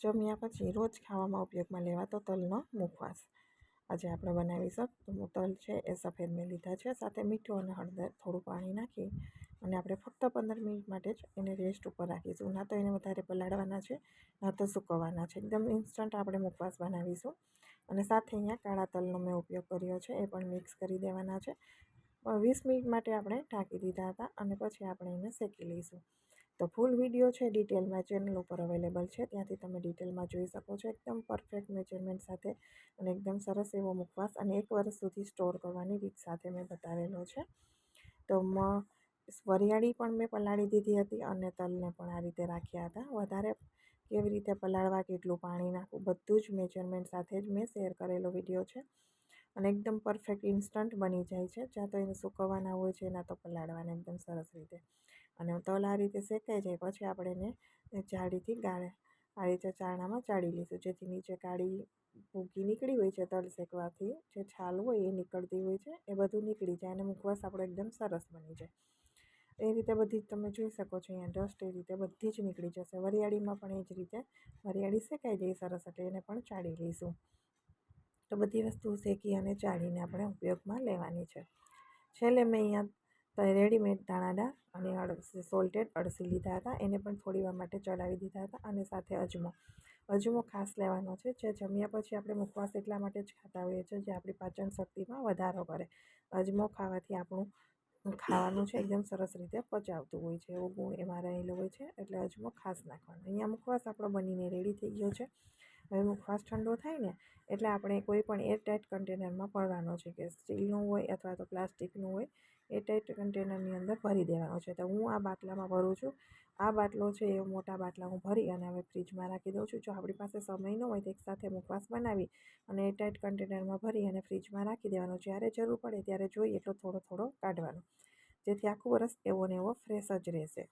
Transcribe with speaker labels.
Speaker 1: જમ્યા પછી રોજ ખાવામાં ઉપયોગમાં લેવાતો તલનો મુખવાસ આજે આપણે બનાવીશું. તો તલ છે એ સફેદ મેં લીધા છે, સાથે મીઠું અને હળદર થોડું પાણી નાખી અને આપણે ફક્ત 15 મિનિટ માટે જ એને રેસ્ટ ઉપર રાખીશું. ના તો એને વધારે પલાળવાના છે, ના તો સૂકવવાના છે. એકદમ ઇન્સ્ટન્ટ આપણે મુખવાસ બનાવીશું. અને સાથે અહીંયા કાળા તલનો મેં ઉપયોગ કર્યો છે, એ પણ મિક્સ કરી દેવાના છે. 20 મિનિટ માટે આપણે ઢાંકી દીધા હતા અને પછી આપણે એને શેકી લઈશું. તો ફૂલ વિડીયો છે ડિટેલમાં ચેનલ ઉપર અવેલેબલ છે, ત્યાંથી તમે ડિટેલમાં જોઈ શકો છો. એકદમ પરફેક્ટ મેજરમેન્ટ સાથે અને એકદમ સરસ એવો મુખવાસ અને 1 વર્ષ સુધી સ્ટોર કરવાની રીત સાથે મેં બતાવેલો છે. તો વરિયાળી પણ મેં પલાળી દીધી હતી અને તલને પણ આ રીતે રાખ્યા હતા. વધારે કેવી રીતે પલાળવા, કેટલું પાણી નાખવું, બધું જ મેજરમેન્ટ સાથે જ મેં શેર કરેલો વિડીયો છે. અને એકદમ પરફેક્ટ ઇન્સ્ટન્ટ બની જાય છે. જ્યાં તો એને સૂકવવાના હોય છે, ના તો પલાળવાના, એકદમ સરસ રીતે. અને તલ આ રીતે શેકાઈ જાય પછી આપણે એને જાળીથી આ રીતે ચારણામાં ચાળી લઈશું, જેથી નીચે કાળી ભૂકી નીકળી હોય છે તલ શેકવાથી, જે છાલ હોય એ નીકળતી હોય છે, એ બધું નીકળી જાય અને મુખવાસ આપણો એકદમ સરસ બની જાય. એ રીતે બધી તમે જોઈ શકો છો. અહીંયા ડસ્ટ એ રીતે બધી જ નીકળી જશે. વરિયાળીમાં પણ એ જ રીતે વરિયાળી શેકાઈ જાય સરસ એટલે એને પણ ચાળી લઈશું. તો બધી વસ્તુ શેકી અને ચાળીને આપણે ઉપયોગમાં લેવાની છે. છેલ્લે મેં અહીંયા રેડીમેડ દાણાદાર અને સોલ્ટેડ અળસી લીધા હતા, એને પણ થોડી વાર માટે ચડાવી દીધા હતા. અને સાથે અજમો ખાસ લેવાનો છે, જે જમ્યા પછી આપણે મુખવાસ એટલા માટે જ ખાતા હોઈએ છીએ, જે આપણી પાચન શક્તિમાં વધારો કરે. અજમો ખાવાથી આપણું ખાવાનું છે એકદમ સરસ રીતે પચાવતું હોય છે, એવો ગુણ એમાં રહેલો હોય છે, એટલે અજમો ખાસ નાખવાનો. અહીંયા મુખવાસ આપણો બનીને રેડી થઈ ગયો છે. હવે મુખવાસ ઠંડો થાય ને એટલે આપણે કોઈ પણ એરટાઇટ કન્ટેનરમાં ભરવાનો છે, કે સ્ટીલનું હોય અથવા તો પ્લાસ્ટિકનું હોય. એરટાઇટ કન્ટેનરની અંદર ભરી દેવાનો છે. તો હું આ બાટલામાં ભરું છું. આ બાટલો છે એ મોટા બાટલા હું ભરી અને હવે ફ્રીજમાં રાખી દઉં છું. જો આપણી પાસે સમય ન હોય તો એકસાથે મુખવાસ બનાવી અને એરટાઇટ કન્ટેનરમાં ભરી અને ફ્રીજમાં રાખી દેવાનો. જ્યારે જરૂર પડે ત્યારે જોઈએ એટલો થોડો થોડો કાઢવાનો, જેથી આખું વરસ એવો ને એવો ફ્રેશ જ રહેશે.